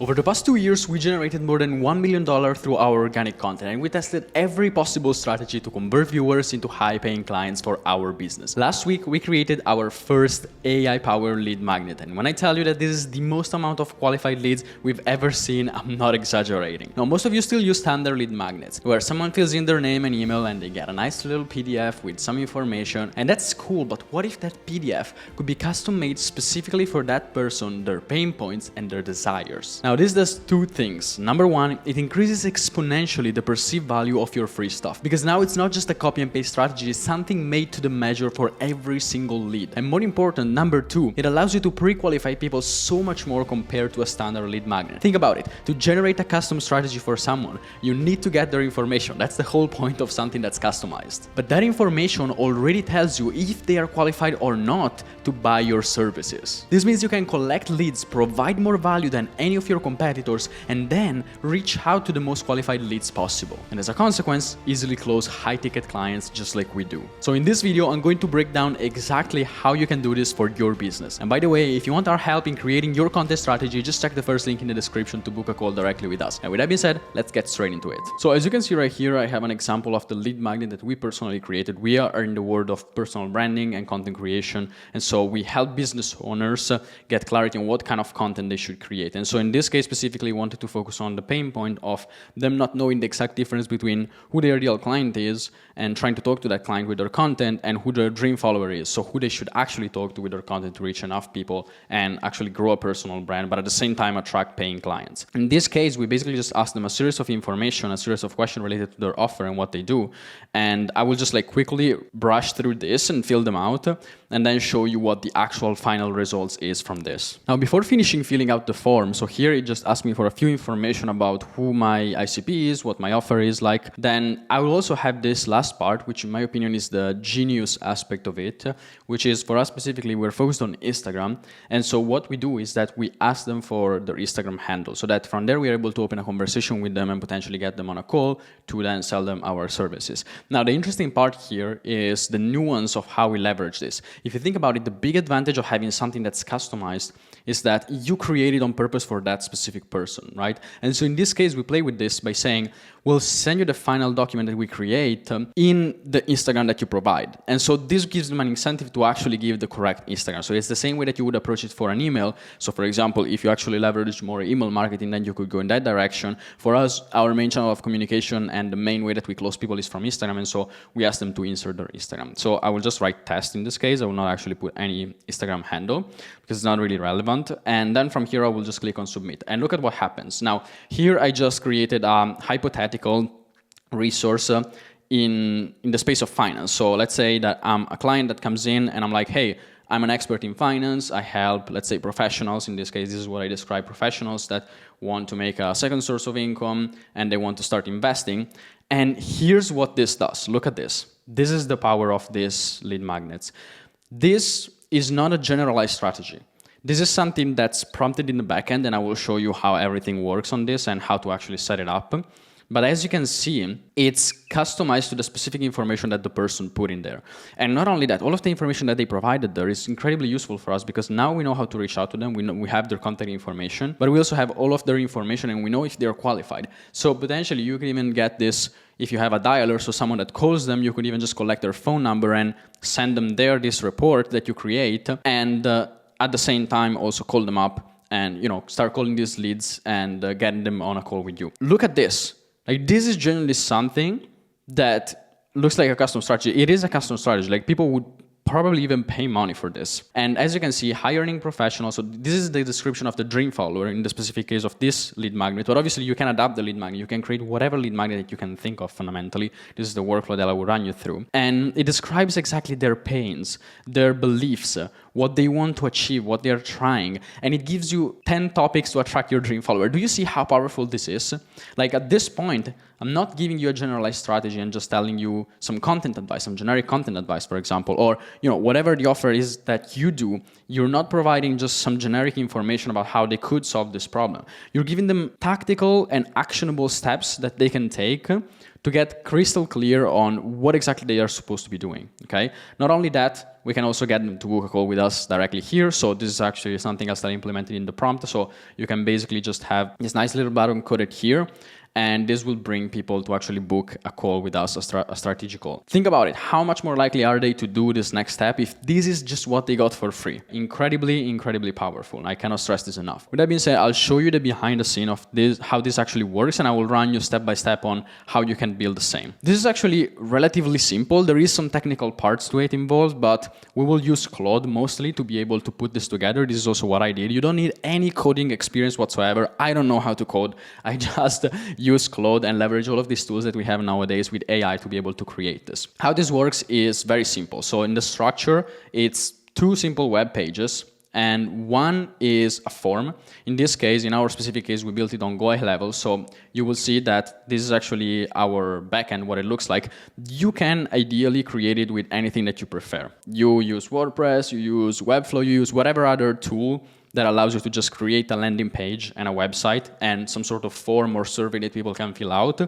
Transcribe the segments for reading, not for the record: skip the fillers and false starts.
Over the past 2 years, we generated more than $1 million through our organic content, and we tested every possible strategy to convert viewers into high-paying clients for our business. Last week, we created our first AI-powered lead magnet, and when I tell you that this is the most amount of qualified leads we've ever seen, I'm not exaggerating. Now, most of you still use standard lead magnets, where someone fills in their name and email and they get a nice little PDF with some information, and that's cool, but what if that PDF could be custom-made specifically for that person, their pain points, and their desires? Now, this does two things. Number one, it increases exponentially the perceived value of your free stuff, because now it's not just a copy and paste strategy, it's something made to the measure for every single lead. And more important, number two, it allows you to pre-qualify people so much more compared to a standard lead magnet. Think about it. To generate a custom strategy for someone, you need to get their information. That's the whole point of something that's customized. But that information already tells you if they are qualified or not to buy your services. This means you can collect leads, provide more value than any of your competitors, and then reach out to the most qualified leads possible. And as a consequence, easily close high-ticket clients just like we do. So in this video, I'm going to break down exactly how you can do this for your business. And by the way, if you want our help in creating your content strategy, just check the first link in the description to book a call directly with us. And with that being said, let's get straight into it. So as you can see right here, I have an example of the lead magnet that we personally created. We are in the world of personal branding and content creation, and so we help business owners get clarity on what kind of content they should create. And so in this case specifically, wanted to focus on the pain point of them not knowing the exact difference between who their ideal client is and trying to talk to that client with their content, and who their dream follower is, so who they should actually talk to with their content to reach enough people and actually grow a personal brand, but at the same time attract paying clients. In this case, we basically just ask them a series of information, a series of questions related to their offer and what they do, and I will just quickly brush through this and fill them out, and then show you what the actual final results is from this. Now, before finishing filling out the form, so here it just asks me for a few information about who my ICP is, what my offer is like. Then I will also have this last part, which in my opinion is the genius aspect of it, which is for us specifically, we're focused on Instagram. And so what we do is that we ask them for their Instagram handle, so that from there we are able to open a conversation with them and potentially get them on a call to then sell them our services. Now, the interesting part here is the nuance of how we leverage this. If you think about it, the big advantage of having something that's customized is that you create it on purpose for that specific person, right? And so in this case, we play with this by saying, we'll send you the final document that we create in the Instagram that you provide. And so this gives them an incentive to actually give the correct Instagram. So it's the same way that you would approach it for an email. So for example, if you actually leverage more email marketing, then you could go in that direction. For us, our main channel of communication and the main way that we close people is from Instagram. And so we ask them to insert their Instagram. So I will just write test in this case. I will not actually put any Instagram handle because it's not really relevant. And then from here, I will just click on submit and look at what happens. Now, here I just created a hypothetical resource in the space of finance. So let's say that I'm a client that comes in and I'm like, hey, I'm an expert in finance. I help, let's say, professionals. In this case, this is what I describe: professionals that want to make a second source of income and they want to start investing. And here's what this does. Look at this. This is the power of these lead magnets. This is not a generalized strategy. This is something that's prompted in the backend, and I will show you how everything works on this and how to actually set it up. But as you can see, it's customized to the specific information that the person put in there. And not only that, all of the information that they provided there is incredibly useful for us, because now we know how to reach out to them. We have their contact information, but we also have all of their information and we know if they're qualified. So potentially you can even get this, if you have a dialer, so someone that calls them, you could even just collect their phone number and send them this report that you create, and at the same time also call them up and start calling these leads and getting them on a call with you. Look at this. This is generally something that looks like a custom strategy. It is a custom strategy. People would probably even pay money for this. And as you can see, high earning professional. So this is the description of the dream follower in the specific case of this lead magnet. But obviously you can adapt the lead magnet. You can create whatever lead magnet that you can think of fundamentally. This is the workflow that I will run you through. And it describes exactly their pains, their beliefs, what they want to achieve, what they're trying. And it gives you 10 topics to attract your dream follower. Do you see how powerful this is? At this point, I'm not giving you a generalized strategy and just telling you some content advice, some generic content advice, for example, or whatever the offer is that you do. You're not providing just some generic information about how they could solve this problem. You're giving them tactical and actionable steps that they can take to get crystal clear on what exactly they are supposed to be doing, okay? Not only that, we can also get them to book a call with us directly here. So this is actually something else that I implemented in the prompt. So you can basically just have this nice little button coded here, and this will bring people to actually book a call with us, a strategic call. Think about it. How much more likely are they to do this next step if this is just what they got for free? Incredibly, incredibly powerful. I cannot stress this enough. With that being said, I'll show you the behind the scene of this, how this actually works, and I will run you step by step on how you can build the same. This is actually relatively simple. There is some technical parts to it involved, but we will use Claude mostly to be able to put this together. This is also what I did. You don't need any coding experience whatsoever. I don't know how to code. I just use Claude and leverage all of these tools that we have nowadays with AI to be able to create this. How this works is very simple. So in the structure, it's two simple web pages, and one is a form. In this case, in our specific case, we built it on Go level. So you will see that this is actually our backend, what it looks like. You can ideally create it with anything that you prefer. You use WordPress, you use Webflow, you use whatever other tool that allows you to just create a landing page and a website and some sort of form or survey that people can fill out.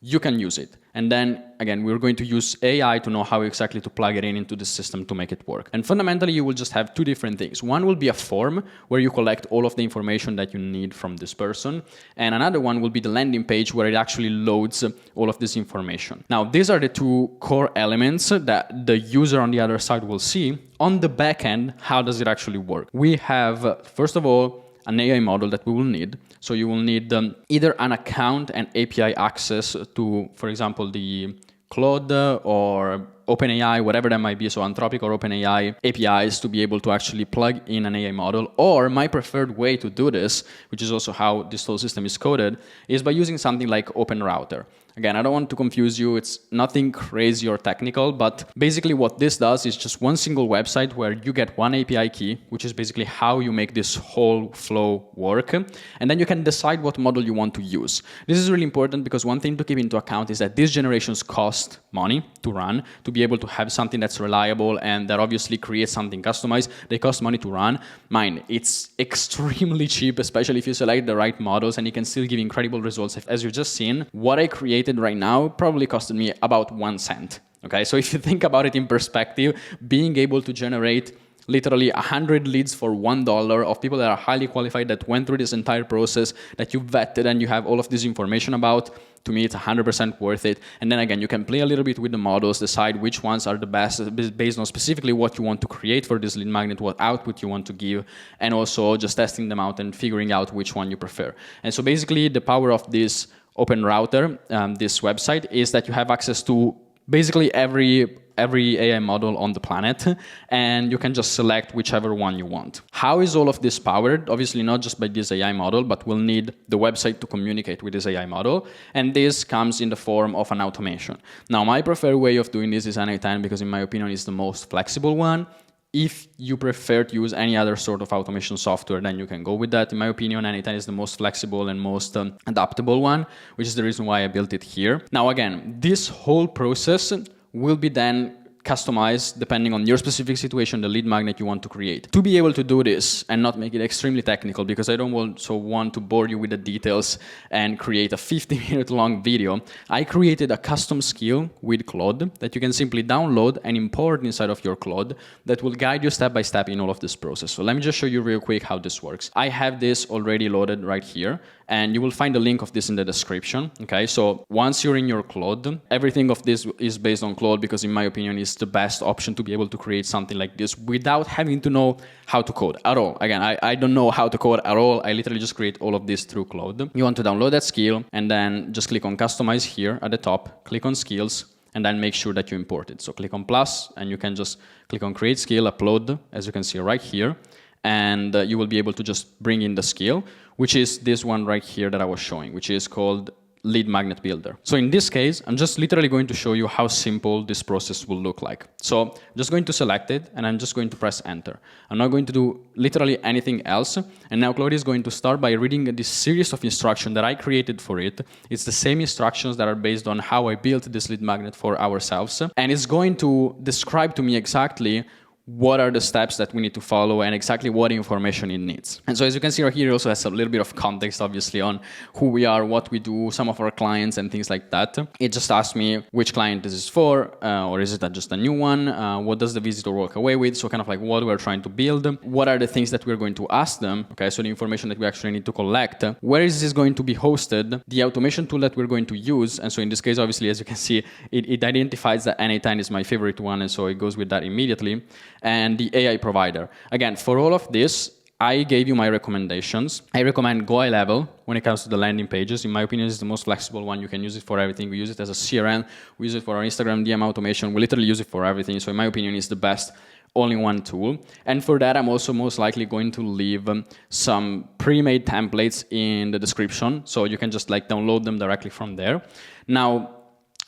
You can use it. And then, again, we're going to use AI to know how exactly to plug it into the system to make it work. And fundamentally, you will just have two different things. One will be a form where you collect all of the information that you need from this person. And another one will be the landing page where it actually loads all of this information. Now, these are the two core elements that the user on the other side will see. On the back end, how does it actually work? We have, first of all, an AI model that we will need. So you will need either an account and API access to, for example, the Claude or OpenAI, whatever that might be, so Anthropic or OpenAI APIs to be able to actually plug in an AI model. Or my preferred way to do this, which is also how this whole system is coded, is by using something like OpenRouter. Again, I don't want to confuse you. It's nothing crazy or technical, but basically what this does is just one single website where you get one API key, which is basically how you make this whole flow work. And then you can decide what model you want to use. This is really important because one thing to keep into account is that these generations cost money to run. To be able to have something that's reliable and that obviously creates something customized, they cost money to run. Mine, it's extremely cheap, especially if you select the right models, and you can still give incredible results. As you've just seen, what I created right now probably costed me about 1 cent. Okay, so if you think about it in perspective, being able to generate literally 100 leads for $1 of people that are highly qualified, that went through this entire process, that you vetted and you have all of this information about, to me, it's 100% worth it. And then again, you can play a little bit with the models, decide which ones are the best based on specifically what you want to create for this lead magnet, what output you want to give, and also just testing them out and figuring out which one you prefer. And so basically, the power of this OpenRouter, this website, is that you have access to basically every AI model on the planet, and you can just select whichever one you want. How is all of this powered? Obviously not just by this AI model, but we'll need the website to communicate with this AI model, and this comes in the form of an automation. Now, my preferred way of doing this is Anytime, because in my opinion it's the most flexible one. If you prefer to use any other sort of automation software, then you can go with that. In my opinion, Anytime is the most flexible and most adaptable one, which is the reason why I built it here. Now, again, this whole process will be then customized depending on your specific situation, the lead magnet you want to create. To be able to do this and not make it extremely technical, because I don't want to bore you with the details and create a 50-minute long video, I created a custom skill with Claude that you can simply download and import inside of your Claude that will guide you step by step in all of this process. So let me just show you real quick how this works. I have this already loaded right here, and you will find the link of this in the description. Okay, so once you're in your Claude, everything of this is based on Claude because in my opinion it's the best option to be able to create something like this without having to know how to code at all. Again, I don't know how to code at all. I literally just create all of this through Claude. You want to download that skill and then just click on customize here at the top, click on skills, and then make sure that you import it. So click on plus and you can just click on create skill, upload, as you can see right here. And you will be able to just bring in the skill, which is this one right here that I was showing, which is called Lead Magnet Builder. So in this case, I'm just literally going to show you how simple this process will look like. So I'm just going to select it, and I'm just going to press enter. I'm not going to do literally anything else. And now Claude is going to start by reading this series of instructions that I created for it. It's the same instructions that are based on how I built this lead magnet for ourselves. And it's going to describe to me exactly what are the steps that we need to follow and exactly what information it needs. And so as you can see right here, it also has a little bit of context, obviously, on who we are, what we do, some of our clients and things like that. It just asks me which client this is for, or is it just a new one? What does the visitor walk away with? So kind of like what we're trying to build. What are the things that we're going to ask them? Okay, so the information that we actually need to collect. Where is this going to be hosted? The automation tool that we're going to use. And so in this case, obviously, as you can see, it identifies that N8N is my favorite one. And so it goes with that immediately. And the AI provider. Again, for all of this, I gave you my recommendations. I recommend Go iLevel when it comes to the landing pages. In my opinion, it's the most flexible one. You can use it for everything. We use it as a CRM. We use it for our Instagram DM automation. We literally use it for everything. So in my opinion, it's the best all-in-one tool. And for that, I'm also most likely going to leave some pre-made templates in the description. So you can just like download them directly from there. Now,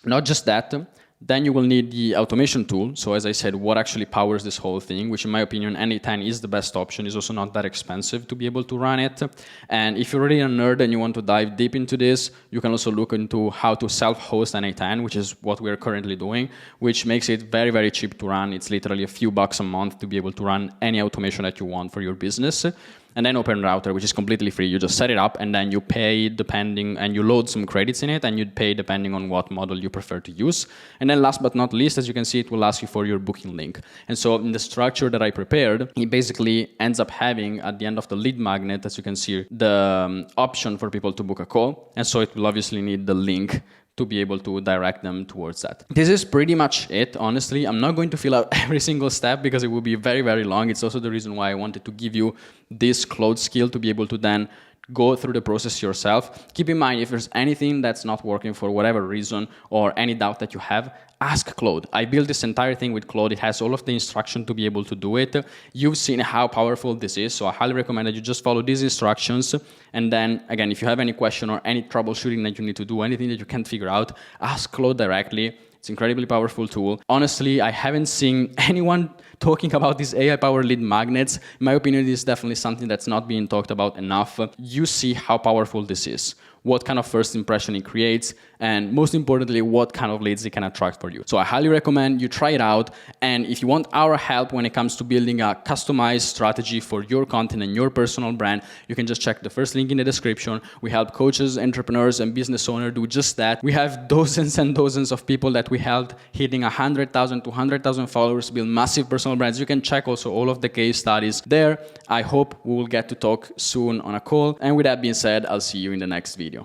not just that, then you will need the automation tool. So as I said, what actually powers this whole thing, which in my opinion, N8N is the best option. It's also not that expensive to be able to run it. And if you're already a nerd and you want to dive deep into this, you can also look into how to self-host N8N, which is what we're currently doing, which makes it very, very cheap to run. It's literally a few bucks a month to be able to run any automation that you want for your business. And then OpenRouter, which is completely free. You just set it up and then you pay depending, and you load some credits in it and you'd pay depending on what model you prefer to use. And then last but not least, as you can see, it will ask you for your booking link. And so in the structure that I prepared, it basically ends up having at the end of the lead magnet, as you can see, the option for people to book a call. And so it will obviously need the link to be able to direct them towards that. This is pretty much it, honestly. I'm not going to fill out every single step because it would be very, very long. It's also the reason why I wanted to give you this Claude skill to be able to then go through the process yourself. Keep in mind, if there's anything that's not working for whatever reason or any doubt that you have, ask Claude. I built this entire thing with Claude. It has all of the instruction to be able to do it. You've seen how powerful this is, so I highly recommend that you just follow these instructions. And then, again, if you have any question or any troubleshooting that you need to do, anything that you can't figure out, ask Claude directly. It's an incredibly powerful tool. Honestly, I haven't seen anyone talking about these AI-powered lead magnets. In my opinion, this is definitely something that's not being talked about enough. You see how powerful this is, what kind of first impression it creates, and most importantly, what kind of leads it can attract for you. So I highly recommend you try it out. And if you want our help when it comes to building a customized strategy for your content and your personal brand, you can just check the first link in the description. We help coaches, entrepreneurs, and business owners do just that. We have dozens and dozens of people that we helped hitting 100,000 to 100,000 followers, build massive personal brands. You can check also all of the case studies there. I hope we will get to talk soon on a call. And with that being said, I'll see you in the next video.